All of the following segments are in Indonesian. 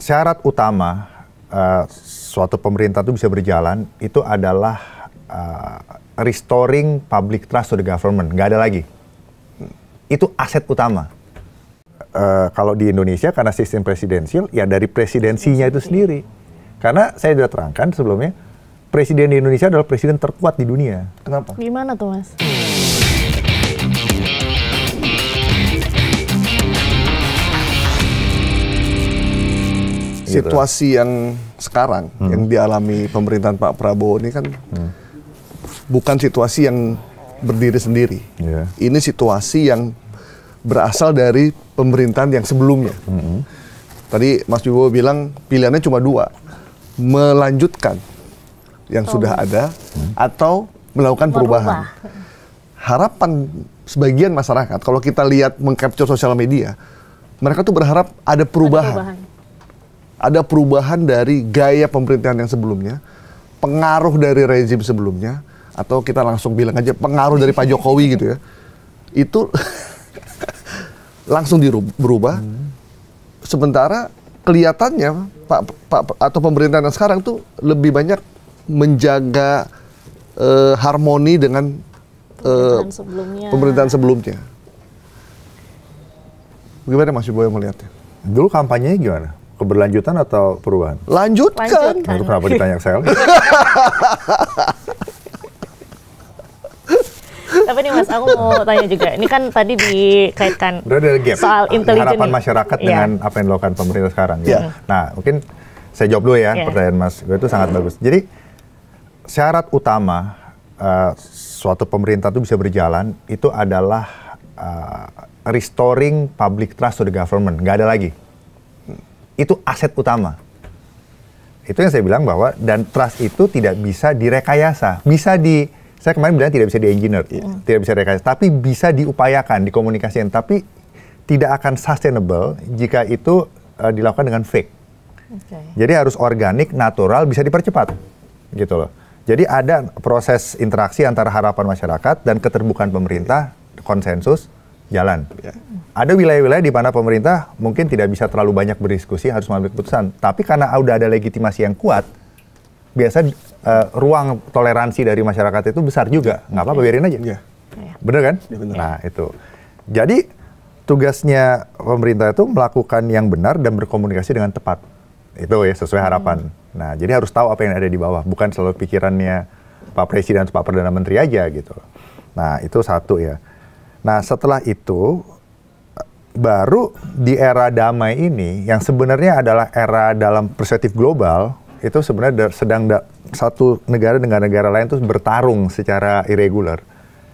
syarat utama suatu pemerintah itu bisa berjalan itu adalah restoring public trust to the government. Nggak ada lagi. Itu aset utama. Kalau di Indonesia karena sistem presidensial, ya dari presidensinya itu sendiri. Karena saya sudah terangkan sebelumnya, presiden di Indonesia adalah presiden terkuat di dunia. Kenapa? Gimana tuh, Mas? Situasi yang sekarang yang dialami pemerintahan Pak Prabowo ini kan bukan situasi yang berdiri sendiri. Yeah. Ini situasi yang berasal dari pemerintahan yang sebelumnya. Tadi Mas Wibowo bilang pilihannya cuma dua, melanjutkan yang sudah ada atau melakukan perubahan. Harapan sebagian masyarakat, kalau kita lihat mengcapture sosial media, mereka tuh berharap ada perubahan. Ada perubahan dari gaya pemerintahan yang sebelumnya, pengaruh dari rezim sebelumnya, atau kita langsung bilang aja pengaruh dari Pak Jokowi gitu ya. Itu langsung berubah. Sementara kelihatannya Pak atau pemerintahan yang sekarang tuh lebih banyak menjaga harmoni dengan pemerintahan sebelumnya. Bagaimana Mas Wibowo melihatnya? Dulu kampanyenya gimana? Keberlanjutan atau perubahan? Lanjutkan. Nah, itu kenapa ditanya ke saya? Tapi nih Mas, aku mau tanya juga. Ini kan tadi dikaitkan soal intelijen. Harapan masyarakat dengan apa yang dilakukan pemerintah sekarang. Ya. Nah, mungkin saya jawab dulu ya pertanyaan Mas. Itu sangat bagus. Jadi, syarat utama suatu pemerintah itu bisa berjalan, itu adalah restoring public trust to the government. Nggak ada lagi. Itu aset utama. Itu yang saya bilang bahwa, dan trust itu tidak bisa direkayasa. Saya kemarin bilang tidak bisa di-engineer, tidak bisa direkayasa, tapi bisa diupayakan, dikomunikasikan. Tapi tidak akan sustainable jika itu dilakukan dengan fake. Jadi harus organik, natural, bisa dipercepat. Gitu loh. Jadi ada proses interaksi antara harapan masyarakat dan keterbukaan pemerintah, konsensus, jalan. Ada wilayah-wilayah di mana pemerintah mungkin tidak bisa terlalu banyak berdiskusi, harus mengambil keputusan. Tapi karena udah ada legitimasi yang kuat, biasa ruang toleransi dari masyarakat itu besar juga. Nggak apa-apa, biarin aja. Bener kan? Ya, bener. Nah, itu. Jadi, tugasnya pemerintah itu melakukan yang benar dan berkomunikasi dengan tepat. Itu ya, sesuai harapan. Nah, jadi harus tahu apa yang ada di bawah. Bukan selalu pikirannya Pak Presiden, Pak Perdana Menteri aja gitu. Nah, itu satu ya. Nah, setelah itu, baru di era damai ini, yang sebenarnya adalah era dalam perspektif global, itu sebenarnya satu negara dengan negara lain itu bertarung secara irregular.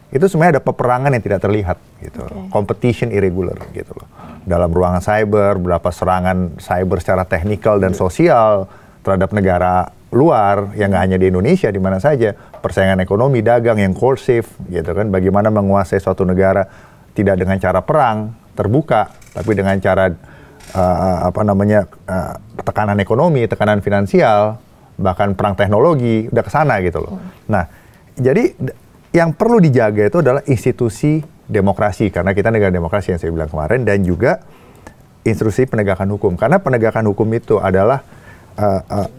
Itu sebenarnya ada peperangan yang tidak terlihat, gitu. Competition irregular, gitu loh. Dalam ruangan cyber, berapa serangan cyber secara teknikal dan sosial terhadap negara luar, yang nggak hanya di Indonesia, di mana saja, persaingan ekonomi, dagang yang coercive, gitu kan, bagaimana menguasai suatu negara tidak dengan cara perang terbuka, tapi dengan cara tekanan ekonomi, tekanan finansial, bahkan perang teknologi, udah ke sana gitu loh. Nah, jadi yang perlu dijaga itu adalah institusi demokrasi, karena kita negara demokrasi yang saya bilang kemarin, dan juga institusi penegakan hukum, karena penegakan hukum itu adalah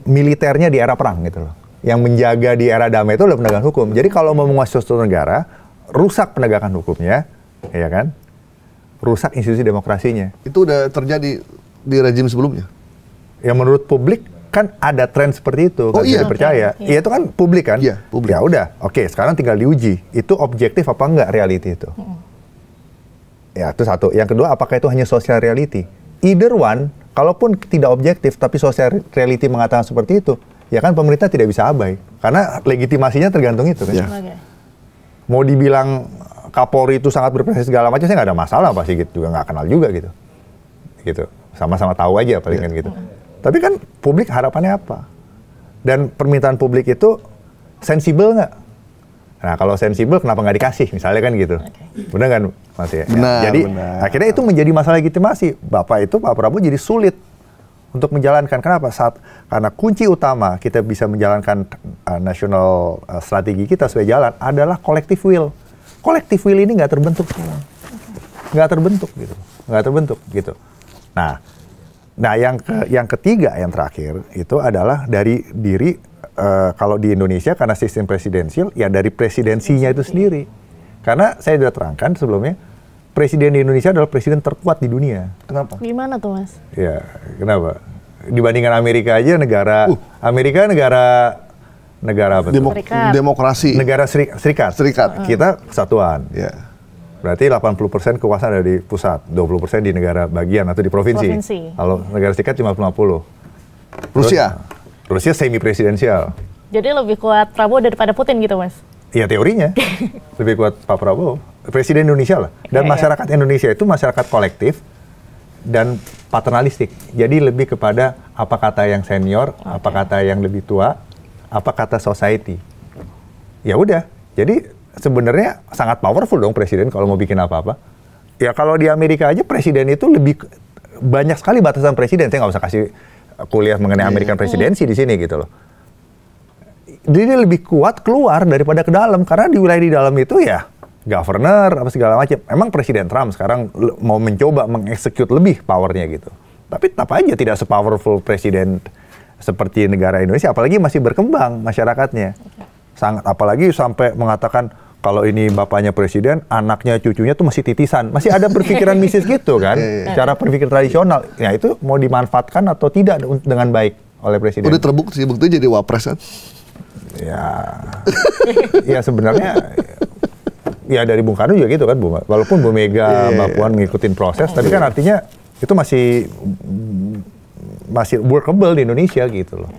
militernya di era perang gitu loh. Yang menjaga di era damai itu adalah penegakan hukum. Jadi kalau mau menguasai suatu negara, rusak penegakan hukumnya, ya kan? Rusak institusi demokrasinya. Itu udah terjadi di rezim sebelumnya? Ya menurut publik kan ada tren seperti itu, kan bisa dipercaya. Iya, itu kan publik kan? Iya, publik. Ya udah, oke, sekarang tinggal diuji. Itu objektif apa enggak reality itu? Ya, itu satu. Yang kedua, apakah itu hanya social reality? Either one, kalaupun tidak objektif, tapi social reality mengatakan seperti itu, ya kan pemerintah tidak bisa abai. Karena legitimasinya tergantung itu kan? Mau dibilang Kapolri itu sangat berprestasi segala macam, saya nggak ada masalah pasti gitu, juga nggak kenal juga gitu, sama-sama tahu aja paling kan gitu. Tapi kan publik harapannya apa? Dan permintaan publik itu sensibel nggak? Nah kalau sensibel kenapa nggak dikasih misalnya kan gitu, benar kan Mas ya? Benar, jadi benar. Akhirnya itu menjadi masalah legitimasi. Pak Prabowo jadi sulit untuk menjalankan. Kenapa? Karena kunci utama kita bisa menjalankan national strategi kita supaya jalan adalah collective will. Collective will ini nggak terbentuk, nggak terbentuk gitu. Nah, Nah, yang ketiga, yang terakhir itu adalah dari diri kalau di Indonesia karena sistem presidensial, ya dari presidensinya itu sendiri. Karena saya sudah terangkan sebelumnya, presiden di Indonesia adalah presiden terkuat di dunia. Kenapa? Gimana tuh, Mas? Ya, kenapa? Dibandingkan Amerika aja, Amerika negara apa? Demokrasi. Negara serikat. Kita kesatuan. Ya. Berarti 80% kekuasaan ada di pusat, 20% di negara bagian atau di provinsi. Kalau negara serikat cuma 50. Rusia semi presidensial. Jadi lebih kuat Prabowo daripada Putin gitu, Mas? Iya, teorinya. Lebih kuat Pak Prabowo. Presiden Indonesia lah. Dan masyarakat Indonesia itu masyarakat kolektif dan paternalistik. Jadi lebih kepada apa kata yang senior, apa kata yang lebih tua, apa kata society. Ya udah. Jadi sebenarnya sangat powerful dong presiden kalau mau bikin apa-apa. Ya kalau di Amerika aja presiden itu lebih banyak sekali batasan presiden. Saya nggak usah kasih kuliah mengenai American presidency di sini gitu loh. Jadi dia lebih kuat keluar daripada ke dalam karena di wilayah di dalam itu ya governor apa segala macam. Emang Presiden Trump sekarang mau mencoba mengeksekut lebih powernya gitu. Tapi tetap aja tidak sepowerful presiden seperti negara Indonesia, apalagi masih berkembang masyarakatnya. Sangat, apalagi sampai mengatakan kalau ini bapaknya presiden, anaknya, cucunya tuh masih titisan. Masih ada berpikiran mistis gitu kan. Cara berpikir tradisional. Ya itu mau dimanfaatkan atau tidak dengan baik oleh presiden. Udah terbukti, buktinya jadi wapres kan? Ya sebenarnya ya dari Bung Karno juga gitu kan. Walaupun Bu Mega, Mbak Puan ngikutin proses, tapi kan artinya itu masih workable di Indonesia gitu loh.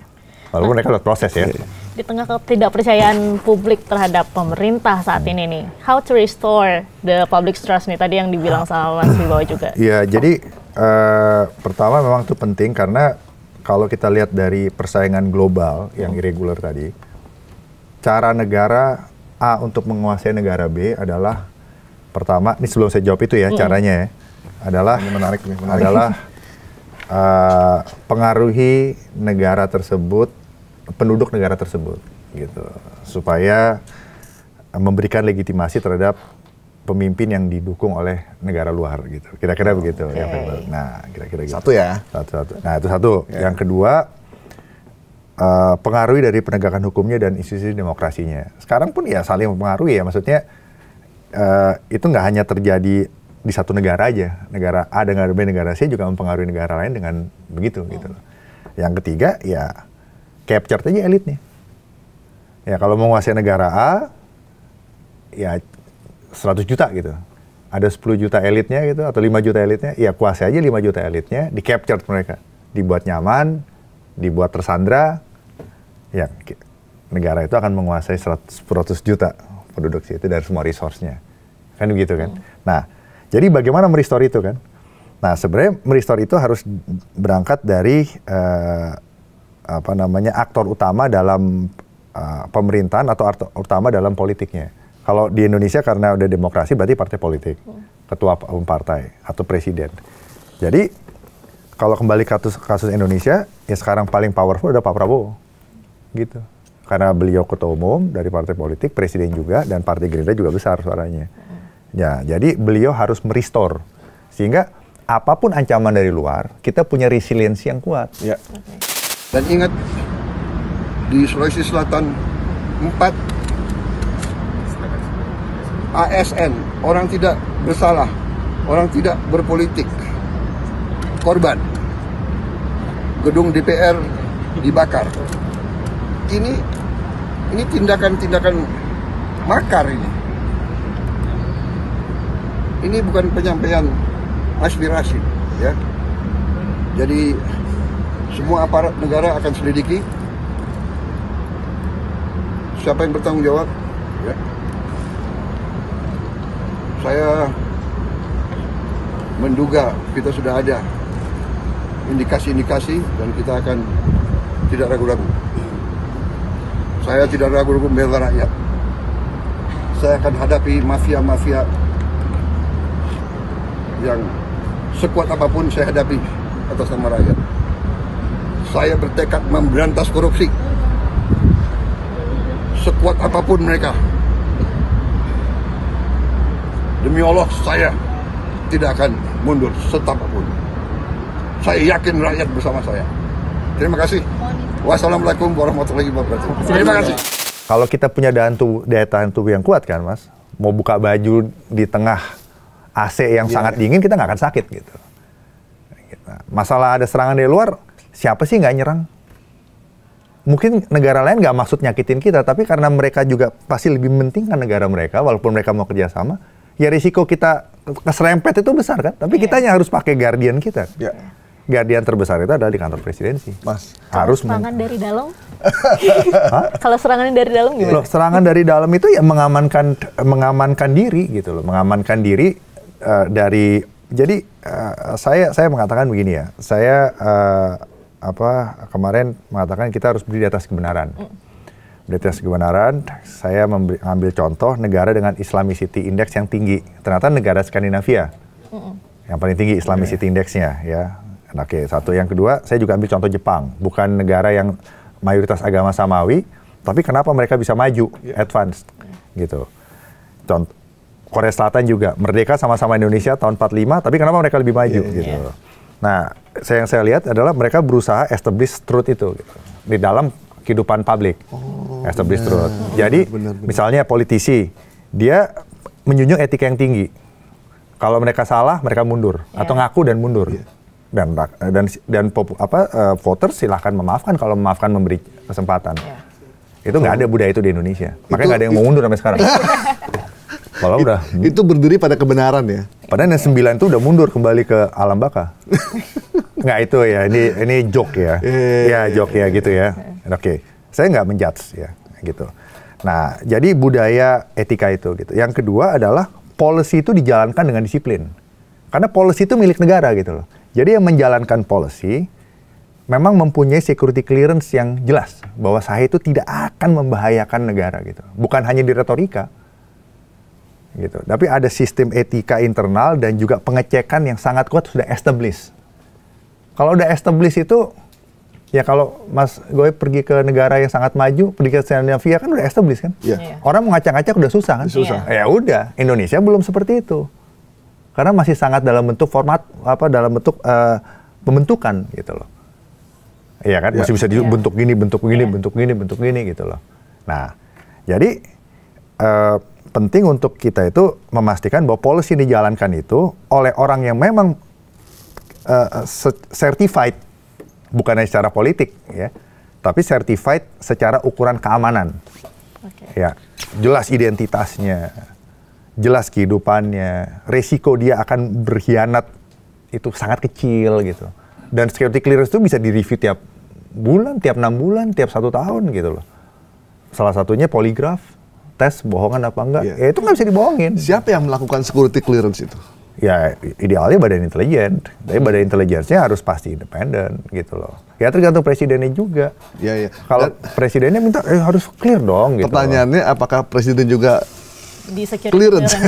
Walaupun mereka lewat proses ya. Di tengah ketidakpercayaan publik terhadap pemerintah saat ini nih, how to restore the public trust nih tadi yang dibilang sama Mas Wibowo juga. Iya, jadi pertama memang itu penting karena kalau kita lihat dari persaingan global yang irregular tadi, cara negara A untuk menguasai negara B adalah pertama, ini sebelum saya jawab itu ya caranya ya, adalah adalah pengaruhi negara tersebut, penduduk negara tersebut, gitu, supaya memberikan legitimasi terhadap pemimpin yang didukung oleh negara luar, gitu. Kira-kira begitu. Ya, nah, kira-kira gitu. Satu ya. Satu. Nah, itu satu. Yang kedua, pengaruhi dari penegakan hukumnya dan institusi demokrasinya. Sekarang pun ya saling mempengaruhi ya, maksudnya itu nggak hanya terjadi di satu negara aja, negara A dengan B, negara C juga mempengaruhi negara lain dengan begitu, gitu. Yang ketiga, ya capture aja elitnya. Ya kalau menguasai negara A, ya 100 juta gitu. Ada 10 juta elitnya gitu, atau 5 juta elitnya, ya kuasai aja 5 juta elitnya, di capture mereka. Dibuat nyaman, dibuat tersandra, ya negara itu akan menguasai 100 juta penduduk itu dari semua resource-nya. Kan begitu kan? Nah, jadi bagaimana merestore itu kan? Nah, sebenarnya merestore itu harus berangkat dari aktor utama dalam pemerintahan atau aktor utama dalam politiknya. Kalau di Indonesia karena udah demokrasi berarti partai politik, ketua umum partai atau presiden. Jadi kalau kembali kasus Indonesia, ya sekarang paling powerful adalah Pak Prabowo, gitu. Karena beliau ketua umum dari partai politik, presiden juga, dan partai Gerindra juga besar suaranya. Ya, jadi beliau harus merestore sehingga apapun ancaman dari luar, kita punya resiliensi yang kuat. Ya. Dan ingat, di Sulawesi Selatan 4 ASN, orang tidak bersalah, orang tidak berpolitik, korban. Gedung DPR dibakar. Ini tindakan-tindakan makar ini. Ini bukan penyampaian aspirasi, ya. Jadi semua aparat negara akan selidiki siapa yang bertanggung jawab, ya. Saya menduga kita sudah ada indikasi-indikasi dan kita akan tidak ragu-ragu. Saya tidak ragu-ragu membela rakyat. Saya akan hadapi mafia-mafia yang sekuat apapun saya hadapi atas nama rakyat. Saya bertekad memberantas korupsi. Sekuat apapun mereka. Demi Allah, saya tidak akan mundur setapapun. Saya yakin rakyat bersama saya. Terima kasih. Wassalamualaikum warahmatullahi wabarakatuh. Terima kasih. Kalau kita punya daya tahan tubuh yang kuat kan, Mas, mau buka baju di tengah AC yang sangat dingin, kita nggak akan sakit gitu. Masalah ada serangan dari luar, siapa sih nggak nyerang? Mungkin negara lain nggak maksud nyakitin kita, tapi karena mereka juga pasti lebih mementingkan negara mereka, walaupun mereka mau kerjasama, ya risiko kita keserempet itu besar kan. Tapi kitanya harus pakai guardian kita. Guardian terbesar itu adalah di kantor presidensi. Mas, harus serangan dari dalam? Kalau serangan dari dalam gimana? Loh, serangan dari dalam itu ya mengamankan diri gitu loh, mengamankan diri dari. Jadi saya mengatakan begini ya, saya kemarin mengatakan kita harus berdiri di atas kebenaran. Di atas kebenaran, saya mengambil contoh negara dengan Islamicity Index yang tinggi. Ternyata negara Skandinavia yang paling tinggi Islamicity Index-nya ya. Oke, satu. Yang kedua, saya juga ambil contoh Jepang. Bukan negara yang mayoritas agama samawi, tapi kenapa mereka bisa maju, advance, gitu. Contoh, Korea Selatan juga, merdeka sama-sama Indonesia tahun 45, tapi kenapa mereka lebih maju, gitu. Nah, yang saya lihat adalah mereka berusaha establish truth itu, gitu, di dalam kehidupan publik. Establish truth. Jadi, misalnya politisi, dia menjunjung etika yang tinggi. Kalau mereka salah, mereka mundur, atau ngaku dan mundur. Dan voters silahkan memaafkan kalau memaafkan memberi kesempatan. Itu nggak ada budaya itu di Indonesia. Makanya nggak ada yang mau mundur sampai sekarang. Kalau udah itu berdiri pada kebenaran ya. Padahal yang 9 itu udah mundur kembali ke alam baka. Nggak itu ya. Ini joke ya. Ya joke ya gitu ya. Oke. Saya nggak menjudge ya gitu. Nah jadi budaya etika itu gitu. Yang kedua adalah policy itu dijalankan dengan disiplin. Karena policy itu milik negara gitu loh. Jadi yang menjalankan policy memang mempunyai security clearance yang jelas bahwa saya itu tidak akan membahayakan negara gitu. Bukan hanya di retorika gitu. Tapi ada sistem etika internal dan juga pengecekan yang sangat kuat sudah established. Kalau udah established itu ya kalau Mas Goy pergi ke negara yang sangat maju, pergi ke Skandinavia kan udah established kan? Orang mau ngacak-ngacak udah susah kan? Susah. Ya udah, Indonesia belum seperti itu. Karena masih sangat dalam bentuk format dalam bentuk pembentukan gitu loh. Iya kan? Masih bisa dibentuk gini, bentuk gini, bentuk gini, bentuk gini gitu loh. Nah, jadi penting untuk kita itu memastikan bahwa policy yang dijalankan itu oleh orang yang memang certified, bukan hanya secara politik ya, tapi certified secara ukuran keamanan. Ya, jelas identitasnya, jelas kehidupannya, resiko dia akan berkhianat itu sangat kecil gitu. Dan security clearance itu bisa direview tiap bulan, tiap 6 bulan, tiap 1 tahun gitu loh. Salah satunya poligraf, tes bohongan apa enggak, ya itu nggak bisa dibohongin. Siapa yang melakukan security clearance itu? Ya idealnya badan intelijen, tapi badan intelijennya harus pasti independen gitu loh. Ya tergantung presidennya juga. Kalau presidennya minta harus clear dong gitu. Pertanyaannya apakah presiden juga di security clearance?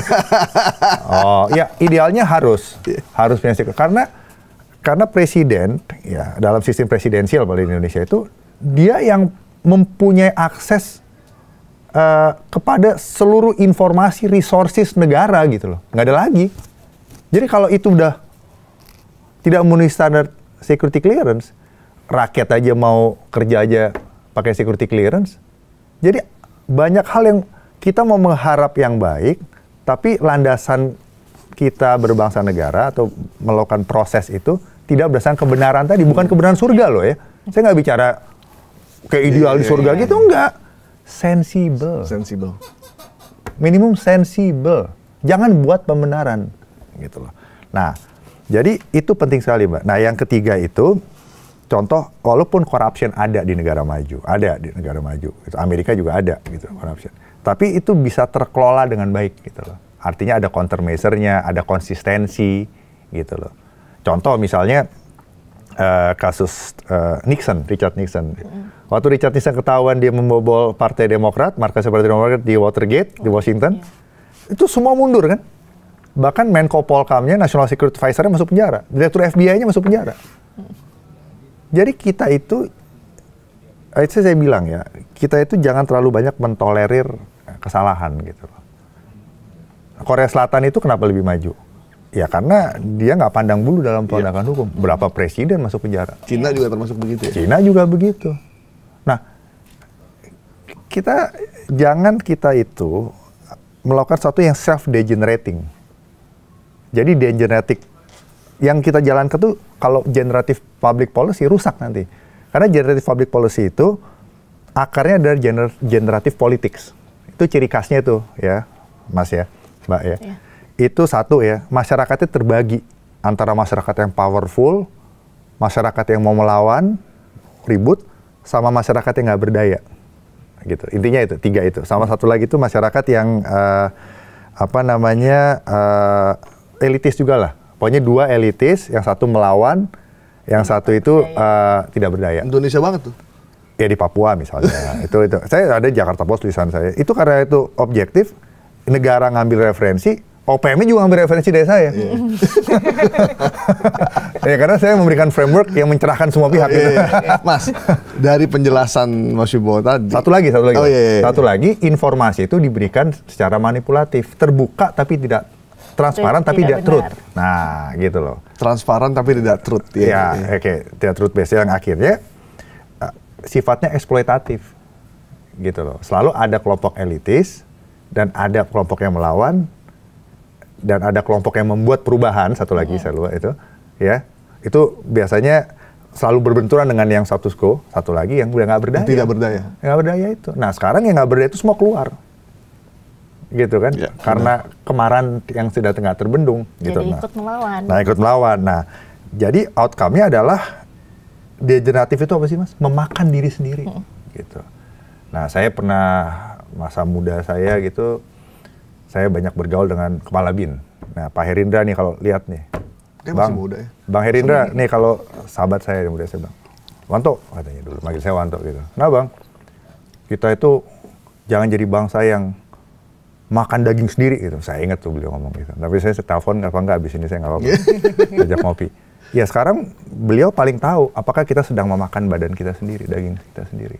Oh ya idealnya harus punya security. Karena presiden ya dalam sistem presidensial pada Indonesia itu dia yang mempunyai akses kepada seluruh informasi resources negara gitu loh. Nggak ada lagi. Jadi kalau itu udah tidak memenuhi standar security clearance, rakyat aja mau kerja aja pakai security clearance. Jadi banyak hal yang kita mau mengharap yang baik, tapi landasan kita berbangsa negara atau melakukan proses itu tidak berdasarkan kebenaran tadi, bukan kebenaran surga loh ya. Saya nggak bicara kayak ideal di surga gitu, enggak. Sensible. Minimum sensible. Jangan buat pembenaran gitu loh. Nah, jadi itu penting sekali, Mbak. Nah, yang ketiga itu contoh walaupun corruption ada di negara maju, Itu Amerika juga ada gitu corruption. Tapi itu bisa terkelola dengan baik gitu loh. Artinya ada countermeasure-nya, ada konsistensi gitu loh. Contoh misalnya kasus Richard Nixon. Waktu Richard Nixon ketahuan dia membobol Partai Demokrat, markas Partai Demokrat di Watergate, di Washington, itu semua mundur kan? Bahkan Menko Polkamnya, National Security Advisor-nya masuk penjara. Direktur FBI-nya masuk penjara. Jadi kita itu saya bilang ya, kita itu jangan terlalu banyak mentolerir kesalahan gitu loh. Korea Selatan itu kenapa lebih maju? Ya karena dia nggak pandang bulu dalam penegakan hukum. Berapa presiden masuk penjara? Cina juga termasuk begitu ya? Cina juga begitu. Nah, kita itu melakukan sesuatu yang self-degenerating. Jadi degenerating yang kita jalankan tuh kalau generative public policy rusak nanti. Karena generative public policy itu akarnya dari generative politics. Itu ciri khasnya itu ya, Mas ya, Mbak ya. Iya. Itu satu ya, masyarakatnya terbagi antara masyarakat yang powerful, masyarakat yang mau melawan, ribut, sama masyarakat yang nggak berdaya. Gitu. Intinya itu, 3 itu. Sama satu lagi itu masyarakat yang elitis juga lah. Pokoknya 2 elitis, yang satu melawan, yang satu itu tidak berdaya. Indonesia banget tuh. Ya di Papua misalnya. itu. Saya ada Jakarta Post tulisan saya. Itu karena itu objektif, negara ngambil referensi, OPM juga ngambil referensi dari saya. Ya karena saya memberikan framework yang mencerahkan semua pihak. Gitu. Mas, dari penjelasan Mas Wibowo tadi. Satu lagi. Oh, iya. Satu lagi, informasi itu diberikan secara manipulatif, terbuka tapi tidak transparan tapi tidak truth. Nah, gitu loh. Transparan tapi tidak truth. Ya, oke, tidak truth based yang akhirnya sifatnya eksploitatif. Gitu loh. Selalu ada kelompok elitis dan ada kelompok yang melawan dan ada kelompok yang membuat perubahan, satu lagi saya lupa itu, ya. Itu biasanya selalu berbenturan dengan yang status quo, satu lagi yang udah nggak berdaya. Tidak berdaya. Nggak berdaya itu. Nah sekarang yang nggak berdaya itu semua keluar, gitu kan? Ya, karena kemarahan yang sudah tengah terbendung, gitu. Jadi ikut melawan. Nah ikut melawan. Nah jadi outcome-nya adalah degeneratif itu apa sih Mas? Memakan diri sendiri, gitu. Nah saya pernah masa muda saya gitu. Saya banyak bergaul dengan kepala BIN. Nah, Pak Herindra nih kalau lihat nih. Bang, masih muda ya? Bang Herindra nih kalau sahabat saya yang muda saya bilang, Wanto katanya dulu, manggil saya Wanto gitu. Nah Bang, kita itu jangan jadi bangsa yang makan daging sendiri gitu. Saya ingat tuh beliau ngomong gitu. Tapi saya telepon apa enggak abis ini saya nggak apa-apa. Ajak ngopi. Ya sekarang beliau paling tahu apakah kita sedang memakan badan kita sendiri, daging kita sendiri.